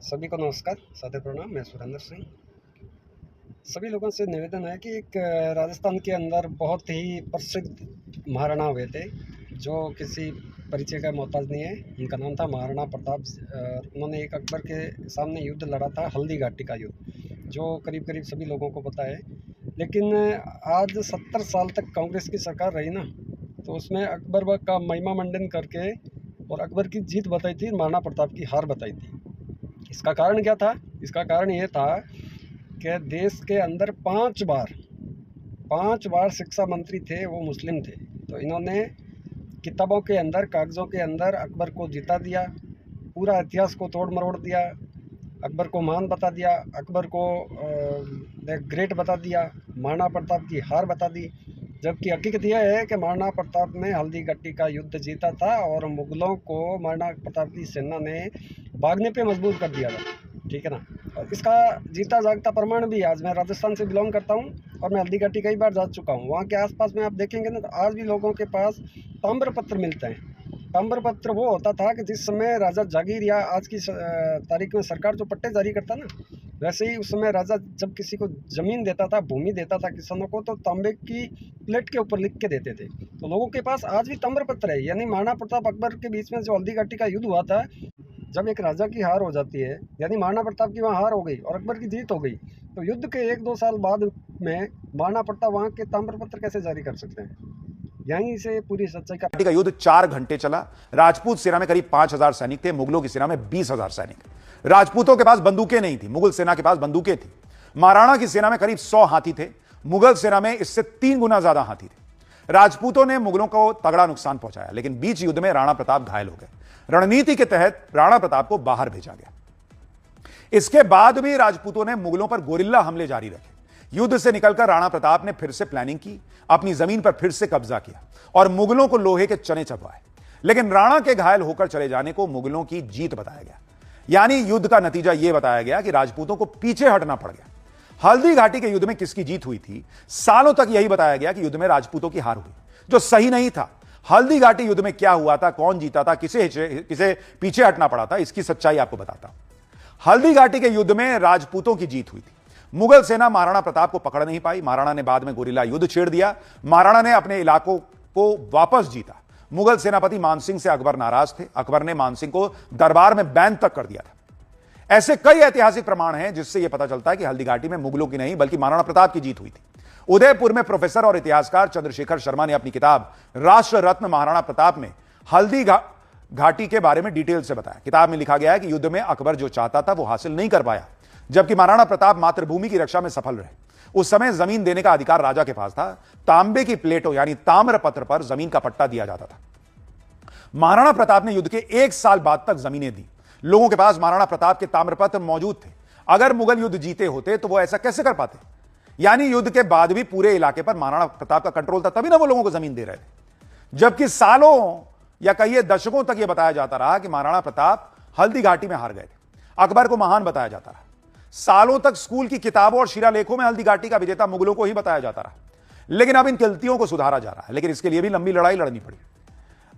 सभी को नमस्कार, सादर प्रणाम। मैं सुरेंद्र सिंह। सभी लोगों से निवेदन है कि एक राजस्थान के अंदर बहुत ही प्रसिद्ध महाराणा हुए थे, जो किसी परिचय का मोहताज नहीं है। उनका नाम था महाराणा प्रताप। उन्होंने एक अकबर के सामने युद्ध लड़ा था, हल्दी घाटी का युद्ध, जो करीब करीब सभी लोगों को पता है। लेकिन आज 70 साल तक कांग्रेस की सरकार रही ना, तो उसमें अकबर का महिमा मंडन करके और अकबर की जीत बताई थी, महाराणा प्रताप की हार बताई थी। इसका कारण क्या था? इसका कारण ये था कि देश के अंदर पांच बार शिक्षा मंत्री थे, वो मुस्लिम थे। तो इन्होंने किताबों के अंदर, कागज़ों के अंदर अकबर को जिता दिया, पूरा इतिहास को तोड़ मरोड़ दिया, अकबर को महान बता दिया, अकबर को ग्रेट बता दिया, महाराणा प्रताप की हार बता दी। जबकि हकीकत यह है कि महाराणा प्रताप ने हल्दी घाटी का युद्ध जीता था और मुगलों को महाराणा प्रताप की सेना ने भागने पे मजबूर कर दिया था। ठीक है ना? और इसका जीता जागता प्रमाण भी, आज मैं राजस्थान से बिलोंग करता हूँ और मैं हल्दी घाटी कई बार जा चुका हूँ। वहाँ के आसपास में आप देखेंगे ना, तो आज भी लोगों के पास ताम्र पत्र मिलते हैं। ताम्र पत्र वो होता था कि जिस समय राजा जागीर या आज की तारीख में सरकार जो पट्टे जारी करता ना, वैसे ही उस समय राजा जब किसी को ज़मीन देता था, भूमि देता था किसानों को, तो तांबे की प्लेट के ऊपर लिख के देते थे। तो लोगों के पास आज भी ताम्र पत्र है। यानी महाराणा प्रताप अकबर के बीच में जो हल्दी घाटी का युद्ध हुआ था, जब एक राजा की हार हो जाती है, यानी महाराणा प्रताप की वहाँ हार हो गई और अकबर की जीत हो गई, तो युद्ध के 1-2 साल बाद में महाराणा प्रताप वहाँ के ताम्र पत्र कैसे जारी कर सकते हैं? यहीं से पूरी सच्चाई का युद्ध 4 घंटे चला। राजपूत सेना में करीब 5,000 सैनिक थे, मुगलों की सेना में 20,000 सैनिक। राजपूतों के पास बंदूकें नहीं थी, मुगल सेना के पास बंदूकें थी। महाराणा की सेना में करीब 100 हाथी थे, मुगल सेना में इससे 3 गुना ज्यादा हाथी थे। राजपूतों ने मुगलों को तगड़ा नुकसान पहुंचाया, लेकिन बीच युद्ध में राणा प्रताप घायल हो गए। रणनीति के तहत राणा प्रताप को बाहर भेजा गया। इसके बाद भी राजपूतों ने मुगलों पर गोरिल्ला हमले जारी रखे। युद्ध से निकलकर राणा प्रताप ने फिर से प्लानिंग की, अपनी जमीन पर फिर से कब्जा किया और मुगलों को लोहे के चने चबवाए। लेकिन राणा के घायल होकर चले जाने को मुगलों की जीत बताया गया। यानी युद्ध का नतीजा यह बताया गया कि राजपूतों को पीछे हटना पड़ गया। हल्दी घाटी के युद्ध में किसकी जीत हुई थी? सालों तक यही बताया गया कि युद्ध में राजपूतों की हार हुई, जो सही नहीं था। हल्दी घाटी युद्ध में क्या हुआ था, कौन जीता था, किसे पीछे हटना पड़ा था, इसकी सच्चाई आपको बताता हूं। हल्दी घाटी के युद्ध में राजपूतों की जीत हुई थी। मुगल सेना महाराणा प्रताप को पकड़ नहीं पाई। महाराणा ने बाद में गोरिल्ला युद्ध छेड़ दिया। महाराणा ने अपने इलाकों को वापस जीता। मुगल सेनापति मानसिंह से अकबर नाराज थे। अकबर ने मानसिंह को दरबार में बैन तक कर दिया था। ऐसे कई ऐतिहासिक प्रमाण हैं जिससे यह पता चलता है कि हल्दी घाटी में मुगलों की नहीं बल्कि महाराणा प्रताप की जीत हुई थी। उदयपुर में प्रोफेसर और इतिहासकार चंद्रशेखर शर्मा ने अपनी किताब राष्ट्र रत्न महाराणा प्रताप में हल्दी घाटी के बारे में डिटेल से बताया। किताब में लिखा गया है कि युद्ध में अकबर जो चाहता था वो हासिल नहीं कर पाया, जबकि महाराणा प्रताप मातृभूमि की रक्षा में सफल रहे। उस समय जमीन देने का अधिकार राजा के पास था। तांबे की प्लेटों यानी ताम्र पत्र पर जमीन का पट्टा दिया जाता था। महाराणा प्रताप ने युद्ध के 1 साल बाद तक जमीनें दी। लोगों के पास महाराणा प्रताप के ताम्रपत्र मौजूद थे। अगर मुगल युद्ध जीते होते तो वो ऐसा कैसे कर पाते? यानी युद्ध के बाद भी पूरे इलाके पर महाराणा प्रताप का कंट्रोल था, तभी ना वो लोगों को जमीन दे रहे थे। जबकि सालों या कई दशकों तक यह बताया जाता रहा कि महाराणा प्रताप हल्दी घाटी में हार गए थे। अकबर को महान बताया जाता रहा। सालों तक स्कूल की किताबों और शिलालेखों में हल्दी घाटी का विजेता मुगलों को ही बताया जाता रहा। लेकिन अब इन गलतियों को सुधारा जा रहा है, लेकिन इसके लिए भी लंबी लड़ाई लड़नी पड़ी।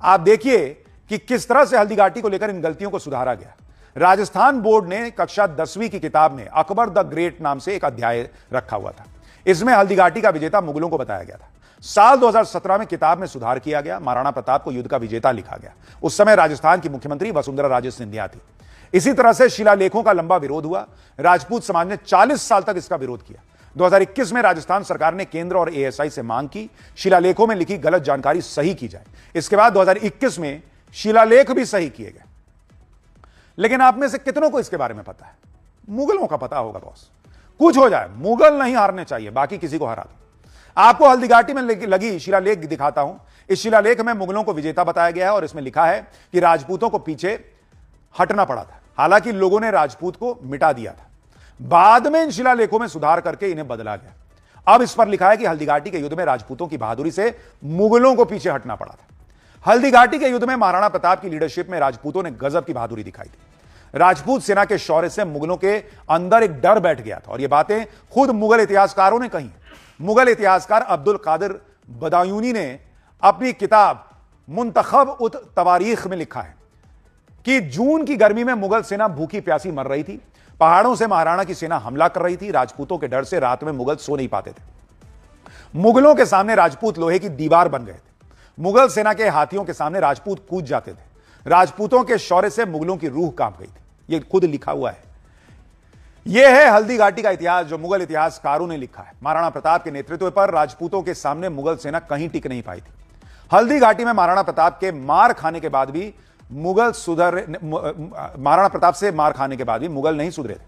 आप देखिए कि किस तरह से हल्दी घाटी को लेकर इन गलतियों को सुधारा गया। राजस्थान बोर्ड ने कक्षा 10वीं की किताब में अकबर द ग्रेट नाम से एक अध्याय रखा हुआ था। इसमें हल्दी घाटी का विजेता मुगलों को बताया गया था। साल 2017 में किताब में सुधार किया गया। महाराणा प्रताप को युद्ध का विजेता लिखा गया। उस समय राजस्थान की मुख्यमंत्री वसुंधरा राजे सिंधिया थी। इसी तरह से शिलालेखों का लंबा विरोध हुआ। राजपूत समाज ने 40 साल तक इसका विरोध किया। 2021 में राजस्थान सरकार ने केंद्र और एएसआई से मांग की शिलालेखों में लिखी गलत जानकारी सही की जाए। इसके बाद 2021 में शिलालेख भी सही किए गए। लेकिन आप में से कितनों को इसके बारे में पता है? मुगलों का पता होगा बॉस। कुछ हो जाए, मुगल नहीं हारने चाहिए, बाकी किसी को हरा दो। आपको हल्दी घाटी में लगी शिलालेख दिखाता हूं। इस शिलालेख में मुगलों को विजेता बताया गया है और इसमें लिखा है कि राजपूतों को पीछे हटना पड़ा था। हालांकि लोगों ने राजपूत को मिटा दिया था। बाद में इन शिलालेखों में सुधार करके इन्हें बदला गया। अब इस पर लिखा है कि हल्दी घाटी के युद्ध में राजपूतों की बहादुरी से मुगलों को पीछे हटना पड़ा था। हल्दी घाटी के युद्ध में महाराणा प्रताप की लीडरशिप में राजपूतों ने गजब की बहादुरी दिखाई थी। राजपूत सेना के शौर्य से मुगलों के अंदर एक डर बैठ गया था और यह बातें खुद मुगल इतिहासकारों ने कही। मुगल इतिहासकार अब्दुल कादिर बदायूनी ने अपनी किताब मुंतखब उत तवारीख में लिखा है कि जून की गर्मी में मुगल सेना भूखी प्यासी मर रही थी। पहाड़ों से महाराणा की सेना हमला कर रही थी। राजपूतों के डर से रात में मुगल सो नहीं पाते थे। मुगलों के सामने राजपूत लोहे की दीवार बन गए थे। मुगल सेना के हाथियों के सामने राजपूत कूद जाते थे। राजपूतों के शौर्य से मुगलों की रूह कांप गई थी। यह खुद लिखा हुआ है। यह है हल्दी घाटी का इतिहास जो मुगल इतिहासकारों ने लिखा है। महाराणा प्रताप के नेतृत्व पर राजपूतों के सामने मुगल सेना कहीं टिक नहीं पाई थी। हल्दी घाटी में महाराणा प्रताप के मार खाने के बाद भी महाराणा प्रताप से मार खाने के बाद भी मुगल नहीं सुधरे थे।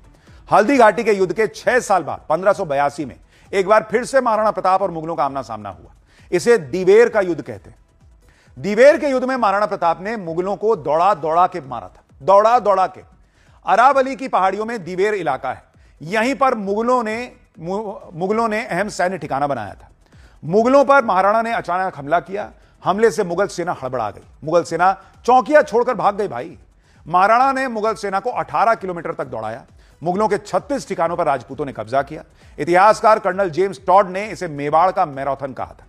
हल्दी घाटी के युद्ध के 6 साल बाद 1582 में एक बार फिर से महाराणा प्रताप और मुगलों का आमना सामना हुआ। इसे दिवेर का युद्ध कहते हैं। दिवेर के युद्ध में महाराणा प्रताप ने मुगलों को दौड़ा दौड़ा के मारा था। दौड़ा दौड़ा के। अरावली की पहाड़ियों में दिवेर इलाका है। यहीं पर मुगलों ने अहम सैन्य ठिकाना बनाया था। मुगलों पर महाराणा ने अचानक हमला किया। हमले से मुगल सेना हड़बड़ा गई। मुगल सेना चौकियां छोड़कर भाग गई भाई। महाराणा ने मुगल सेना को 18 किलोमीटर तक दौड़ाया। मुगलों के 36 ठिकानों पर राजपूतों ने कब्जा किया। इतिहासकार कर्नल जेम्स टॉड ने इसे मेवाड़ का मैराथन कहा था।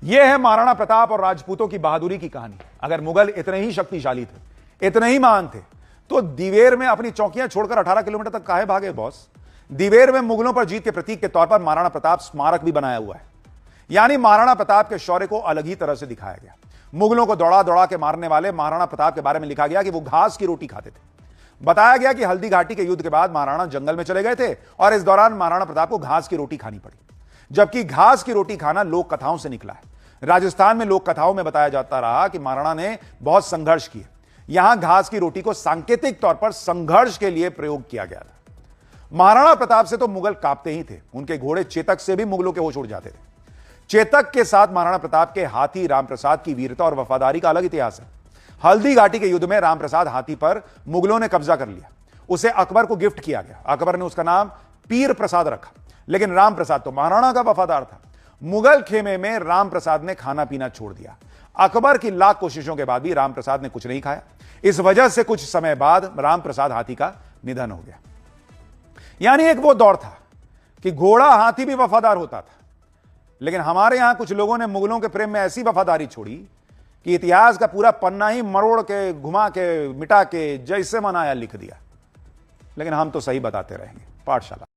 यह है महाराणा प्रताप और राजपूतों की बहादुरी की कहानी। अगर मुगल इतने ही शक्तिशाली थे, इतने ही महान थे, तो दिवेर में अपनी चौकियां छोड़कर 18 किलोमीटर तक काहे भागे बॉस? दिवेर में मुगलों पर जीत के प्रतीक के तौर पर महाराणा प्रताप स्मारक भी बनाया हुआ है। यानी महाराणा प्रताप के शौर्य को अलग ही तरह से दिखाया गया। मुगलों को दौड़ा दौड़ा के मारने वाले महाराणा प्रताप के बारे में लिखा गया कि वो घास की रोटी खाते थे। बताया गया कि हल्दी घाटी के युद्ध के बाद महाराणा जंगल में चले गए थे और इस दौरान महाराणा प्रताप को घास की रोटी खानी पड़ी। जबकि घास की रोटी खाना लोक कथाओं से निकला है। राजस्थान में लोक कथाओं में बताया जाता रहा कि महाराणा ने बहुत संघर्ष किए। यहां घास की रोटी को सांकेतिक तौर पर संघर्ष के लिए प्रयोग किया गया था। महाराणा प्रताप से तो मुगल कांपते ही थे। उनके घोड़े चेतक से भी मुगलों के होश उड़ जाते थे। चेतक के साथ महाराणा प्रताप के हाथी रामप्रसाद की वीरता और वफादारी का अलग इतिहास है। हल्दी घाटी के युद्ध में रामप्रसाद हाथी पर मुगलों ने कब्जा कर लिया। उसे अकबर को गिफ्ट किया गया। अकबर ने उसका नाम पीर प्रसाद रखा। लेकिन रामप्रसाद तो महाराणा का वफादार था। मुगल खेमे में रामप्रसाद ने खाना पीना छोड़ दिया। अकबर की लाख कोशिशों के बाद भी रामप्रसाद ने कुछ नहीं खाया। इस वजह से कुछ समय बाद रामप्रसाद हाथी का निधन हो गया। यानी एक वो दौर था कि घोड़ा हाथी भी वफादार होता था। लेकिन हमारे यहां कुछ लोगों ने मुगलों के प्रेम में ऐसी वफादारी छोड़ी कि इतिहास का पूरा पन्ना ही मरोड़ के, घुमा के, मिटा के जैसे मनाया लिख दिया। लेकिन हम तो सही बताते रहेंगे। पाठशाला।